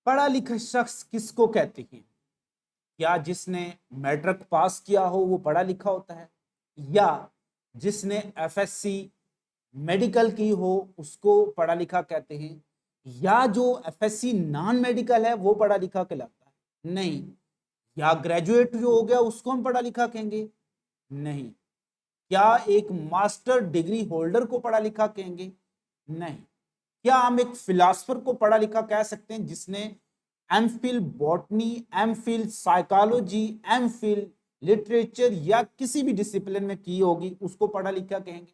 پڑھا لکھا شخص کس کو کہتے ہیں؟ کیا جس نے میٹرک پاس کیا ہو وہ پڑھا لکھا ہوتا ہے، یا جس نے ایف ایس سی میڈیکل کی ہو اس کو پڑھا لکھا کہتے ہیں، یا جو F S C non medical ہے وہ پڑھا لکھا کہلاتا ہے؟ نہیں۔ یا گریجویٹ جو ہو گیا اس کو ہم پڑھا لکھا کہیں گے؟ نہیں۔ کیا ایک ماسٹر ڈگری ہولڈر کو پڑھا لکھا کہیں گے؟ نہیں۔ کیا ہم ایک فلاسفر کو پڑھا لکھا کہہ سکتے ہیں جس نے M Phil botany, M Phil psychology, M Phil literature یا کسی بھی ڈسپلن میں کی ہوگی اس کو پڑھا لکھا کہیں گے؟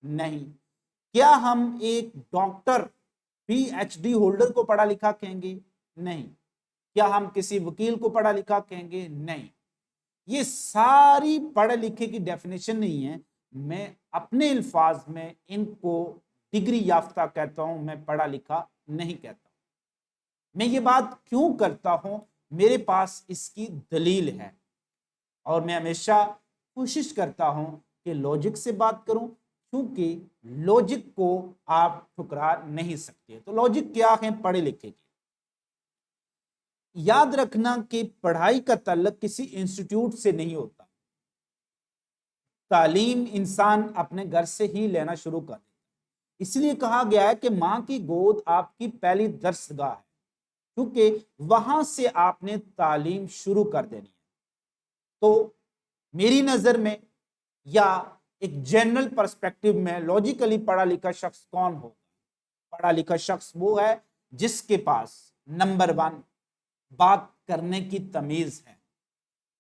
نہیں۔ کیا ہم ایک doctor P H D holder کو پڑھا لکھا کہیں گے؟ نہیں۔ کیا ہم کسی وکیل کو پڑھا لکھا کہیں گے؟ نہیں۔ یہ ساری پڑھے لکھے کی ڈیفینیشن نہیں ہے، میں اپنے الفاظ میں ان کو ڈگری یافتہ کہتا ہوں، میں پڑھا لکھا نہیں کہتا۔ میں یہ بات کیوں کرتا ہوں؟ میرے پاس اس کی دلیل ہے، اور میں ہمیشہ کوشش کرتا ہوں کہ لاجک سے بات کروں، کیونکہ لاجک کو آپ ٹھکرا نہیں سکتے۔ تو لاجک کیا ہے پڑھے لکھے کے؟ یاد رکھنا کہ پڑھائی کا تعلق کسی انسٹیٹیوٹ سے نہیں ہوتا۔ تعلیم انسان اپنے گھر سے ہی لینا شروع کر دے، اس لیے کہا گیا ہے کہ ماں کی گود آپ کی پہلی درس گاہ ہے، کیونکہ وہاں سے آپ نے تعلیم شروع کر دینی ہے۔ تو میری نظر میں یا ایک جنرل پرسپیکٹو میں لاجیکلی پڑھا لکھا شخص کون ہو؟ پڑھا لکھا شخص وہ ہے جس کے پاس نمبر 1 بات کرنے کی تمیز ہے۔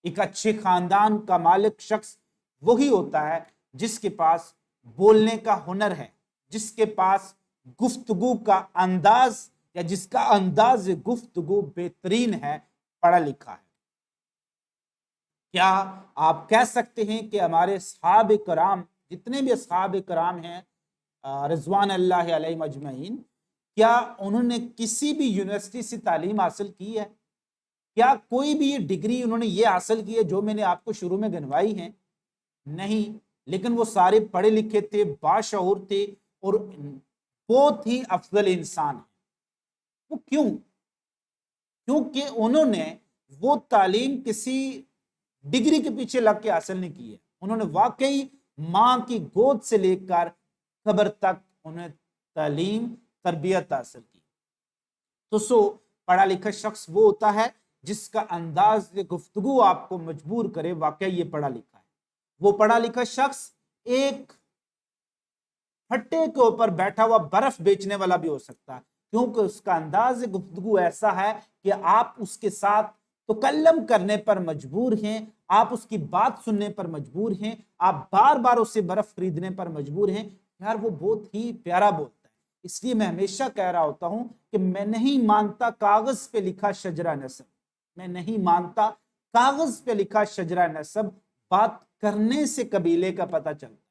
ایک اچھے خاندان کا مالک شخص وہی ہوتا ہے جس کے پاس بولنے کا ہنر ہے، جس کے پاس گفتگو کا انداز یا جس کا انداز گفتگو بہترین ہے، پڑھا لکھا ہے۔ کیا آپ کہہ سکتے ہیں کہ ہمارے صحابہ کرام، جتنے بھی صحابہ کرام ہیں رضوان اللہ علیہم اجمعین، کیا انہوں نے کسی بھی یونیورسٹی سے تعلیم حاصل کی ہے؟ کیا کوئی بھی یہ ڈگری انہوں نے یہ حاصل کی ہے جو میں نے آپ کو شروع میں گنوائی ہیں؟ نہیں۔ لیکن وہ سارے پڑھے لکھے تھے، باشعور تھے، اور بہت ہی افضل انسان ہیں۔ وہ کیوں؟ کیونکہ انہوں نے وہ تعلیم کسی ڈگری کے پیچھے لگ کے حاصل نہیں کی ہے، انہوں نے واقعی ماں کی گود سے لے کر قبر تک انہیں تعلیم تربیت حاصل کی۔ تو پڑھا لکھا شخص وہ ہوتا ہے جس کا انداز گفتگو آپ کو مجبور کرے واقعی یہ پڑھا لکھا ہے۔ وہ پڑھا لکھا شخص ایک پھٹے کے اوپر بیٹھا ہوا برف بیچنے والا بھی ہو سکتا ہے، کیونکہ اس کا انداز گفتگو ایسا ہے کہ آپ اس کے ساتھ تکلم کرنے پر مجبور ہیں، آپ اس کی بات سننے پر مجبور ہیں، آپ بار بار اسے برف خریدنے پر مجبور ہیں۔ یار وہ بہت ہی پیارا بولتا ہے۔ اس لیے میں ہمیشہ کہہ رہا ہوتا ہوں کہ میں نہیں مانتا کاغذ پہ لکھا شجرہ نسب، میں نہیں مانتا کاغذ پہ لکھا شجرہ نسب، بات کرنے سے قبیلے کا پتہ چلتا ہے۔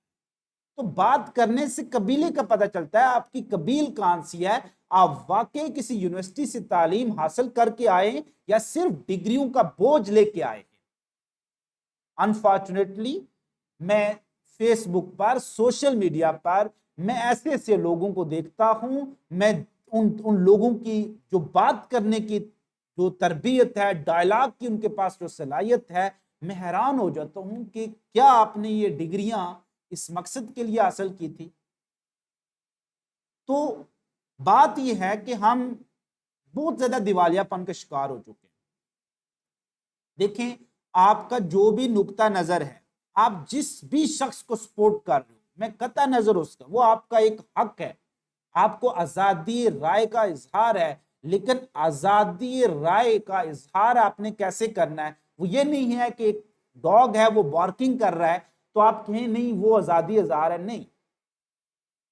تو بات کرنے سے قبیلے کا پتہ چلتا ہے آپ کی قبیل کون سی ہے، آپ واقعی کسی یونیورسٹی سے تعلیم حاصل کر کے آئے ہیں یا صرف ڈگریوں کا بوجھ لے کے آئے ہیں۔ انفارچونیٹلی میں فیس بک پر، سوشل میڈیا پر میں ایسے لوگوں کو دیکھتا ہوں، میں ان لوگوں کی جو بات کرنے کی جو تربیت ہے، ڈائلاگ کی ان کے پاس جو صلاحیت ہے، میں حیران ہو جاتا ہوں کہ کیا آپ نے یہ ڈگریاں اس مقصد کے لیے حاصل کی تھی؟ تو بات یہ ہے کہ ہم بہت زیادہ دیوالیہ پن کا شکار ہو چکے ہیں۔ دیکھیں، آپ کا جو بھی نقطہ نظر ہے، آپ جس بھی شخص کو سپورٹ کر رہے ہو، میں قطع نظر اس کا، وہ آپ کا ایک حق ہے، آپ کو آزادی رائے کا اظہار ہے، لیکن آزادی رائے کا اظہار آپ نے کیسے کرنا ہے؟ وہ یہ نہیں ہے کہ ایک ڈاگ ہے وہ بارکنگ کر رہا ہے تو آپ کہیں نہیں وہ آزادی اظہار ہے، نہیں۔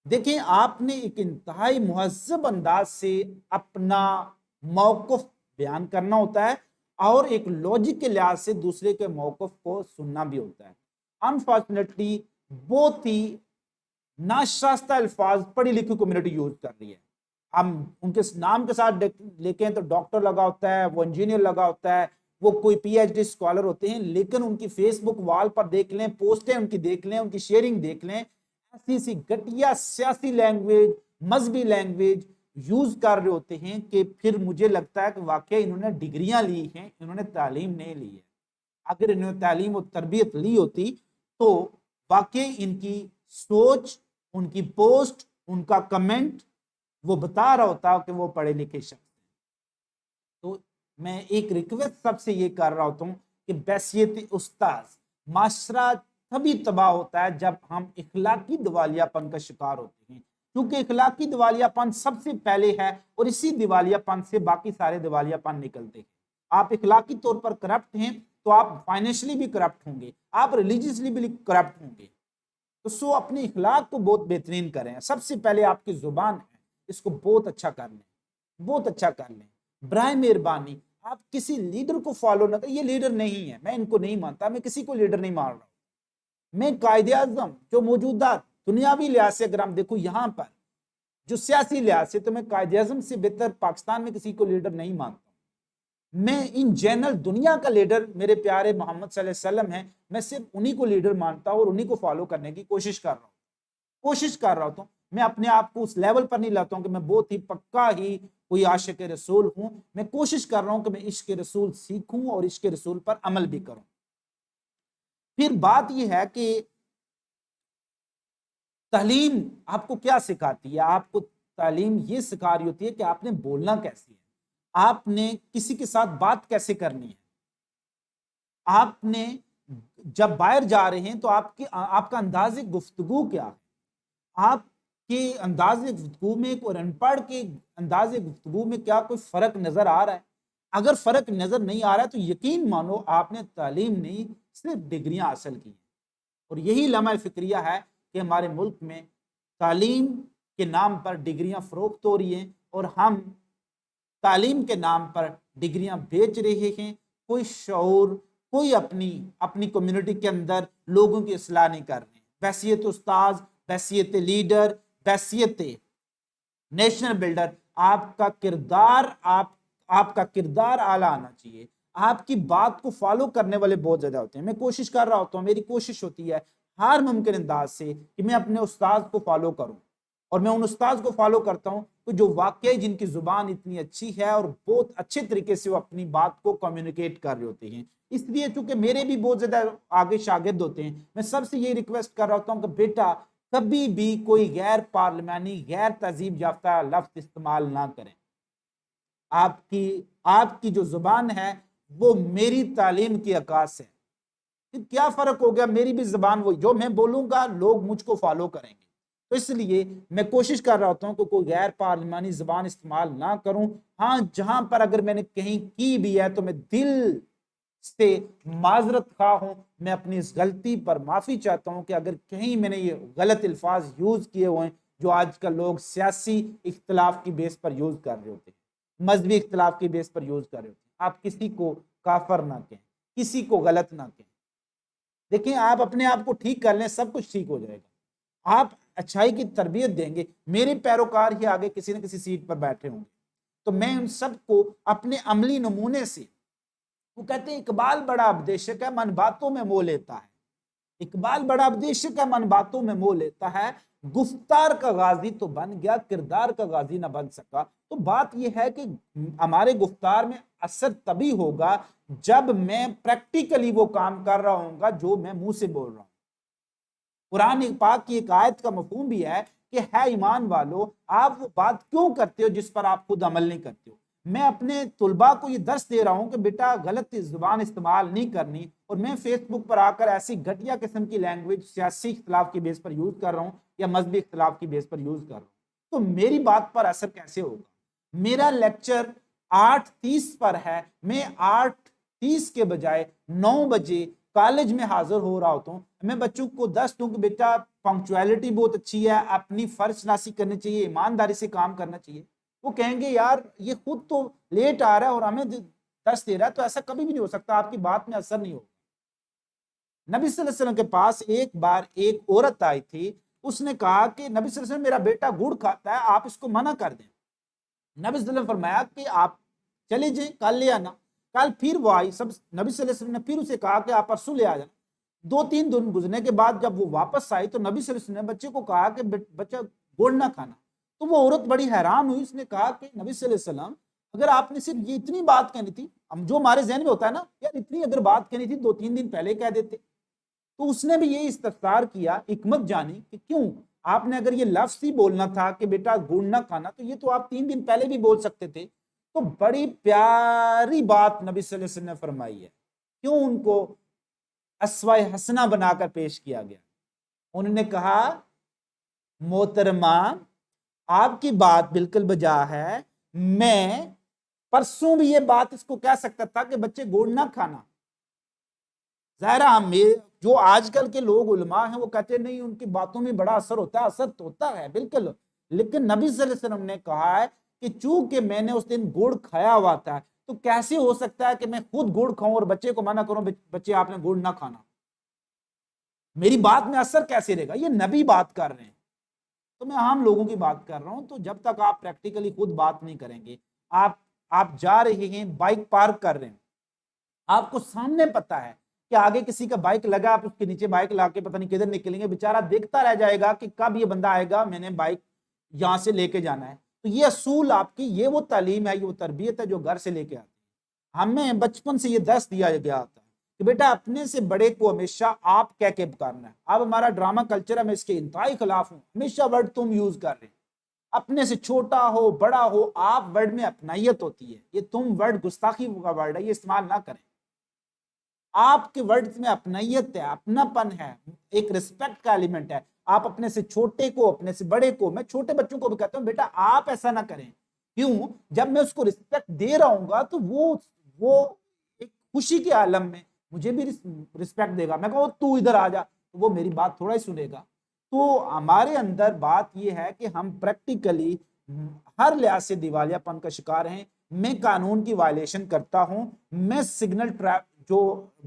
دیکھیں، آپ نے ایک انتہائی مہذب انداز سے اپنا موقف بیان کرنا ہوتا ہے، اور ایک لاجک کے لحاظ سے دوسرے کے موقف کو سننا بھی ہوتا ہے۔ انفارچونیٹلی بہت ہی ناشائستہ الفاظ پڑھی لکھی کمیونٹی یوز کر رہی ہے۔ ہم ان کے نام کے ساتھ لکھیں تو ڈاکٹر لگا ہوتا ہے، وہ انجینئر لگا ہوتا ہے، وہ کوئی پی ایچ ڈی اسکالر ہوتے ہیں، لیکن ان کی فیس بک وال پر دیکھ لیں، پوسٹیں ان کی دیکھ لیں، ان کی شیئرنگ دیکھ لیں، ایسی سی گھٹیا سیاسی لینگویج، مذہبی لینگویج، یوز کر رہے ہوتے ہیں کہ پھر مجھے لگتا ہے کہ واقعی انہوں نے ڈگریاں لی ہیں، انہوں نے تعلیم نہیں لی ہے۔ اگر انہوں نے تعلیم و تربیت لی ہوتی تو واقعی ان کی سوچ، ان کی پوسٹ، ان کا کمنٹ وہ بتا رہا ہوتا کہ وہ پڑھے لکھے شخص ہیں۔ تو میں ایک ریکویسٹ سب سے یہ کر رہا ہوتا ہوں کہ بحیثیت استاذ، معاشرہ تبھی تباہ ہوتا ہے جب ہم اخلاقی دیوالیہ پن کا شکار ہوتے ہیں، کیونکہ اخلاقی دیوالیہ پن سب سے پہلے ہے اور اسی دیوالیہ پن سے باقی سارے دیوالیہ پن نکلتے ہیں۔ آپ اخلاقی طور پر کرپٹ ہیں تو آپ فائنینشلی بھی کرپٹ ہوں گے، آپ ریلیجیسلی بھی کرپٹ ہوں گے۔ تو سو اپنے اخلاق کو بہت بہترین کریں۔ سب سے پہلے آپ کی زبان ہے، اس کو بہت اچھا کر لیں، بہت اچھا کر لیں۔ برائے مہربانی آپ کسی لیڈر کو فالو نہ کریں، یہ لیڈر نہیں ہے، میں ان کو نہیں مانتا، میں کسی کو لیڈر نہیں مان رہا ہوں۔ میں قائد اعظم جو موجودہ دنیاوی لحاظ سے اگر ہم دیکھو یہاں پر جو سیاسی لحاظ سے، تو میں قائد اعظم سے بہتر پاکستان میں کسی کو لیڈر نہیں مانتا ہوں۔ میں ان جنرل دنیا کا لیڈر میرے پیارے محمد صلی اللہ علیہ وسلم ہیں، میں صرف انہی کو لیڈر مانتا ہوں اور انہی کو فالو کرنے کی کوشش کر رہا ہوں۔ میں اپنے آپ کو اس لیول پر نہیں لاتا ہوں کہ میں بہت ہی پکا ہی کوئی عاشق رسول ہوں، میں کوشش کر رہا ہوں کہ میں عشق رسول سیکھوں اور عشق رسول پر عمل بھی کروں۔ پھر بات یہ ہے کہ تعلیم آپ کو کیا سکھاتی ہے؟ آپ کو تعلیم یہ سکھا رہی ہوتی ہے کہ آپ نے بولنا کیسے ہے، آپ نے کسی کے ساتھ بات کیسے کرنی ہے، آپ نے جب باہر جا رہے ہیں تو آپ کا انداز گفتگو کیا ہے، آپ کے انداز گفتگو میں اور ان پڑھ کے انداز گفتگو میں کیا کوئی فرق نظر آ رہا ہے؟ اگر فرق نظر نہیں آ رہا ہے تو یقین مانو آپ نے تعلیم نہیں، صرف ڈگریاں حاصل کی ہیں۔ اور یہی لمحہ فکریہ ہے کہ ہمارے ملک میں تعلیم کے نام پر ڈگریاں فروخت ہو رہی ہیں اور ہم تعلیم کے نام پر ڈگریاں بیچ رہے ہیں۔ کوئی شعور، کوئی اپنی کمیونٹی کے اندر لوگوں کی اصلاح نہیں کر رہے ہیں۔ بحیثیت استاذ، بحیثیت لیڈر، بحیثیت نیشنل بلڈر، آپ کا کردار اعلیٰ آنا چاہیے۔ آپ کی بات کو فالو کرنے والے بہت زیادہ ہوتے ہیں۔ میں کوشش کر رہا ہوتا ہوں، میری کوشش ہوتی ہے ہر ممکن انداز سے کہ میں اپنے استاذ کو فالو کروں، اور میں ان استاذ کو فالو کرتا ہوں کہ جو واقعی جن کی زبان اتنی اچھی ہے اور بہت اچھے طریقے سے وہ اپنی بات کو کمیونیکیٹ کر رہے ہوتے ہیں۔ اس لیے چونکہ میرے بھی بہت زیادہ آگے شاگرد ہوتے ہیں، میں سب سے یہ ریکویسٹ کر رہا ہوتا ہوں کہ بیٹا کبھی بھی کوئی غیر پارلیمانی، غیر تہذیب یافتہ لفظ استعمال نہ کریں۔ آپ کی جو زبان ہے وہ میری تعلیم کی عکاس ہے۔ پھر کیا فرق ہو گیا، میری بھی زبان وہی، جو میں بولوں گا لوگ مجھ کو فالو کریں گے۔ تو اس لیے میں کوشش کر رہا ہوتا ہوں کہ کوئی غیر پارلیمانی زبان استعمال نہ کروں۔ ہاں جہاں پر اگر میں نے کہیں کی بھی ہے تو میں دل سے معذرت خواہ ہوں، میں اپنی اس غلطی پر معافی چاہتا ہوں کہ اگر کہیں میں نے یہ غلط الفاظ یوز کیے ہوئے ہیں جو آج کل لوگ سیاسی اختلاف کی بیس پر یوز کر رہے ہوتے ہیں، مذہبی اختلاف کی بیس پر یوز کر رہے ہوتے ہیں۔ آپ کسی کو کافر نہ کہیں، کسی کو غلط نہ کہیں۔ دیکھیں آپ اپنے آپ کو ٹھیک کر لیں، سب کچھ ٹھیک ہو جائے گا۔ آپ اچھائی کی تربیت دیں گے، میرے پیروکار ہی آگے کسی نہ کسی سیٹ پر بیٹھے ہوں گے، تو میں ان سب کو اپنے عملی نمونے سے، وہ کہتے ہیں اقبال بڑا اپدیشک ہے، من باتوں میں مو لیتا ہے۔ اقبال بڑا اپدیشک ہے، من باتوں میں مو لیتا ہے، گفتار کا غازی تو بن گیا، کردار کا غازی نہ بن سکا۔ تو بات یہ ہے کہ ہمارے گفتار میں اثر تبھی ہوگا جب میں پریکٹیکلی وہ کام کر رہا ہوں گا جو میں منہ سے بول رہا ہوں۔ قرآن پاک کی ایک آیت کا مفہوم بھی ہے کہ ہے ایمان والو، آپ وہ بات کیوں کرتے ہو جس پر آپ خود عمل نہیں کرتے ہو۔ میں اپنے طلباء کو یہ درس دے رہا ہوں کہ بیٹا غلط زبان استعمال نہیں کرنی، اور میں فیس بک پر آ کر ایسی گھٹیا قسم کی لینگویج سیاسی اختلاف کی بیس پر یوز کر رہا ہوں یا مذہبی اختلاف کی بیس پر یوز کر رہا ہوں، تو میری بات پر اثر کیسے ہوگا؟ میرا لیکچر 8:30 پر ہے، میں 8:30 کے بجائے 9 بجے کالج میں حاضر ہو رہا ہوتا ہوں۔ میں بچوں کو دس دوں کہ بیٹا پنکچویلٹی بہت اچھی ہے، اپنی فرض شناسی کرنی چاہیے، ایمانداری سے کام کرنا چاہیے۔ وہ کہیں گے یار یہ خود تو لیٹ آ رہا ہے اور ہمیں دس دے رہا ہے، تو ایسا کبھی بھی نہیں ہو سکتا، آپ کی بات میں اثر نہیں ہوگا۔ نبی صلی اللہ علیہ وسلم کے پاس ایک بار ایک عورت آئی تھی، اس نے کہا کہ نبی صلی اللہ علیہ وسلم میرا بیٹا گڑ کھاتا ہے، آپ اس کو منع کر دیں۔ نبی صلی اللہ علیہ وسلم فرمایا کہ آپ چلے جائیں، کل لے آنا۔ کل پھر وہ آئی، نبی صلی اللہ علیہ وسلم نے پھر اسے کہا کہ آپ پرسوں لے آ جانا۔ 2-3 دن گزرنے کے بعد جب وہ واپس آئی تو نبی صلی اللہ علیہ وسلم نے بچے کو کہا کہ بچہ گڑ نہ کھانا۔ تو وہ عورت بڑی حیران ہوئی، اس نے کہا کہ نبی صلی اللہ علیہ وسلم اگر آپ نے صرف یہ اتنی بات کہنی تھی، ہم جو ہمارے ذہن میں ہوتا ہے نا یار اتنی اگر بات کہنی تھی 2-3 دن پہلے کہہ دیتے. تو اس نے بھی یہ استفسار کیا، حکمت جانی کہ کیوں آپ نے اگر یہ لفظ ہی بولنا تھا کہ بیٹا گڑ نہ کھانا تو یہ تو آپ 3 دن پہلے بھی بول سکتے تھے. تو بڑی پیاری بات نبی صلی اللہ علیہ وسلم نے فرمائی ہے. کیوں ان کو اسوہ حسنہ بنا کر پیش کیا گیا؟ انہوں نے کہا محترمہ آپ کی بات بالکل بجا ہے، میں پرسوں بھی یہ بات اس کو کہہ سکتا تھا کہ بچے گڑ نہ کھانا. ظاہرہ جو آج کل کے لوگ علماء ہیں وہ کہتے ہیں نہیں ان کی باتوں میں بڑا اثر ہوتا ہے، اثر تو ہوتا ہے بالکل، لیکن نبی صلی اللہ علیہ وسلم نے کہا ہے کہ چونکہ میں نے اس دن گڑ کھایا ہوا تھا تو کیسے ہو سکتا ہے کہ میں خود گڑ کھاؤں اور بچے کو منع کروں بچے آپ نے گڑ نہ کھانا، میری بات میں اثر کیسے رہے گا؟ یہ نبی بات کر رہے ہیں، تو میں عام لوگوں کی بات کر رہا ہوں. تو جب تک آپ پریکٹیکلی خود بات نہیں کریں گے، آپ جا رہے ہیں بائک پارک کر رہے ہیں، آپ کو سامنے پتا ہے کہ آگے کسی کا بائک لگا، آپ اس کے نیچے بائک لا کے پتہ نہیں کدھر نکلیں گے، بیچارہ دیکھتا رہ جائے گا کہ کب یہ بندہ آئے گا، میں نے بائک یہاں سے لے کے جانا ہے. تو یہ اصول آپ کی، یہ وہ تعلیم ہے، یہ وہ تربیت ہے جو گھر سے لے کے آتی ہے. ہمیں بچپن سے یہ درس دیا گیا ہوتا ہے کہ بیٹا اپنے سے بڑے کو ہمیشہ آپ کہہ کے پکارنا ہے. اب ہمارا ڈرامہ کلچر ہے، میں اس کے انتہائی خلاف ہوں، ہمیشہ ورڈ تم یوز کر رہے ہیں، اپنے سے چھوٹا ہو بڑا ہو آپ ورڈ میں اپنائیت ہوتی ہے. یہ تم ورڈ گستاخی کا ورڈ ہے، یہ استعمال نہ کریں. آپ کے ورڈز میں اپنائیت ہے، اپنا پن ہے، ایک رسپیکٹ کا ایلیمنٹ ہے. آپ اپنے سے چھوٹے کو، اپنے سے بڑے کو، میں چھوٹے بچوں کو بھی کہتا ہوں بیٹا آپ ایسا نہ کریں. کیوں؟ جب میں اس کو رسپیکٹ دے رہا ہوں گا تو وہ ایک خوشی کے عالم میں مجھے بھی رسپیکٹ دے گا. میں کہوں تو ادھر آ جا تو وہ میری بات تھوڑا ہی سنے گا. تو ہمارے اندر بات یہ ہے کہ ہم پریکٹیکلی ہر لحاظ سے دیوالیہ پن کا شکار ہیں. میں قانون کی وائلیشن کرتا ہوں، میں سگنل جو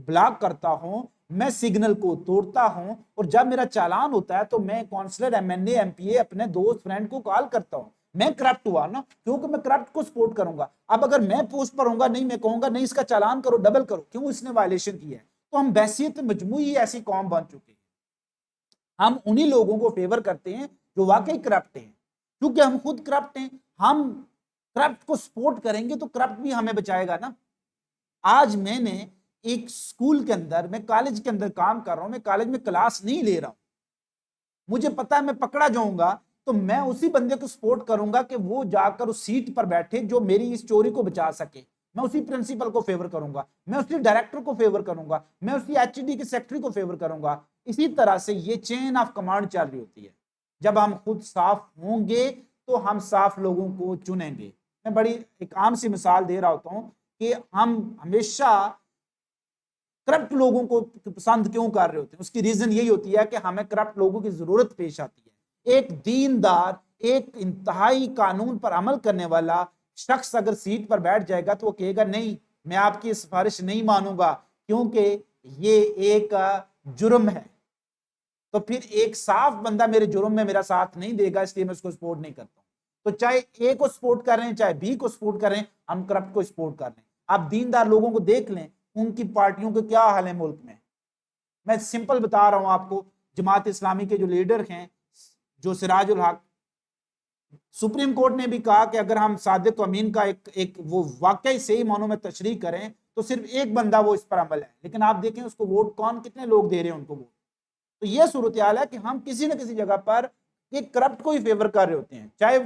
بلاک کرتا ہوں، میں سگنل کو توڑتا ہوں، اور جب میرا چالان ہوتا ہے تو میں کونسلر، ایم این اے، ایم پی اے اپنے دوست فرینڈ کو کال کرتا ہوں. میں کرپٹ ہوا نا، کیونکہ میں کرپٹ کو سپورٹ کروں گا. اب اگر میں پوسٹ پر ہوں گا، نہیں میں کہوں گا نہیں اس کا چالان کرو، ڈبل کرو، کیوں اس نے وائلیشن کی ہے. تو ہم بحثیت مجموعی ایسی قوم بن چکے ہیں. ہم انہی لوگوں کو فیور کرتے ہیں جو واقعی کرپٹ ہیں، کیونکہ ہم خود کرپٹ ہیں. ہم کرپٹ کو سپورٹ کریں گے تو کرپٹ بھی ہمیں بچائے گا نا. آج میں نے ایک سکول کے اندر، میں کالج کے اندر کام کر رہا ہوں، میں کالج میں کلاس نہیں لے رہا ہوں، مجھے پتا ہے میں پکڑا جاؤں گا تو میں اسی بندے کو سپورٹ کروں گا کہ وہ جا کر اس سیٹ پر بیٹھے جو میری اس چوری کو بچا سکے. میں اسی پرنسپل کو فیور کروں گا، میں اسی ڈائریکٹر کو فیور کروں گا، میں اسی ایچ ڈی کے سیکٹری کو فیور کروں گا. اسی طرح سے یہ چین آف کمانڈ چل رہی ہوتی ہے. جب ہم خود صاف ہوں گے تو ہم صاف لوگوں کو چنیں گے. میں بڑی ایک عام سی مثال دے رہا ہوتا ہوں کہ ہم ہمیشہ کرپٹ لوگوں کو پسند کیوں کر رہے ہوتے ہیں. اس کی ریزن یہی ہوتی ہے کہ ہمیں کرپٹ لوگوں کی ضرورت پیش آتی ہے. ایک دیندار، ایک انتہائی قانون پر عمل کرنے والا شخص اگر سیٹ پر بیٹھ جائے گا تو وہ کہے گا نہیں میں آپ کی سفارش نہیں مانوں گا کیونکہ یہ ایک جرم ہے. تو پھر ایک صاف بندہ میرے جرم میں میرا ساتھ نہیں دے گا، اس لیے میں اس کو سپورٹ نہیں کرتا ہوں. تو چاہے اے کو سپورٹ کر رہے ہیں چاہے بی کو سپورٹ کر رہے ہیں، ہم کرپٹ کو سپورٹ کر رہے ہیں. آپ دیندار لوگوں کو دیکھ لیں، ان کی پارٹیوں کے کیا حال ہے ملک میں. میں سمپل بتا رہا ہوں آپ کو. جماعت اسلامی کے جو لیڈر ہیں، جو سراج الحق، سپریم کورٹ نے بھی کہا کہ اگر ہم صادق و امین کا ایک وہ واقعی صحیح معنوں میں تشریح کریں تو صرف ایک بندہ وہ اس پر عمل ہے، لیکن آپ دیکھیں اس کو ووٹ کون، کتنے لوگ دے رہے ہیں ان کو ووٹ. تو یہ صورتحال ہے کہ ہم کسی نہ کسی جگہ پر ایک کرپٹ کو ہی فیور کر رہے ہوتے ہیں، چاہے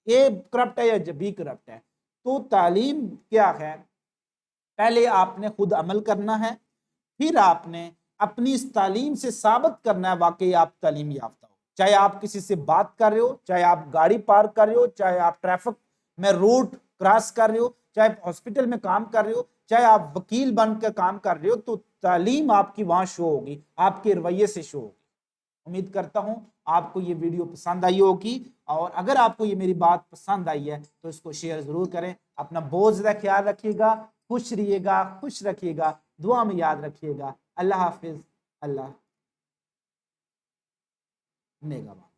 اے کرپٹ ہے یا بی کرپٹ ہے. تو تعلیم کیا ہے؟ پہلے آپ نے خود عمل کرنا ہے، پھر آپ نے اپنی اس تعلیم سے ثابت کرنا ہے واقعی آپ تعلیم یافتہ ہو. چاہے آپ کسی سے بات کر رہے ہو، چاہے آپ گاڑی پارک کر رہے ہو، چاہے آپ ٹریفک میں روڈ کراس کر رہے ہو، چاہے ہاسپٹل میں کام کر رہے ہو، چاہے آپ وکیل بن کے کام کر رہے ہو، تو تعلیم آپ کی وہاں شو ہوگی، آپ کے رویے سے شو ہوگی. امید کرتا ہوں آپ کو یہ ویڈیو پسند آئی ہوگی، اور اگر آپ کو یہ میری بات پسند آئی ہے تو اس کو شیئر ضرور کریں. اپنا بہت زیادہ خیال رکھیے گا، خوش رہیے گا، خوش رکھیے گا، دعا میں یاد رکھیے گا. اللہ حافظ. اللہ نگہبان.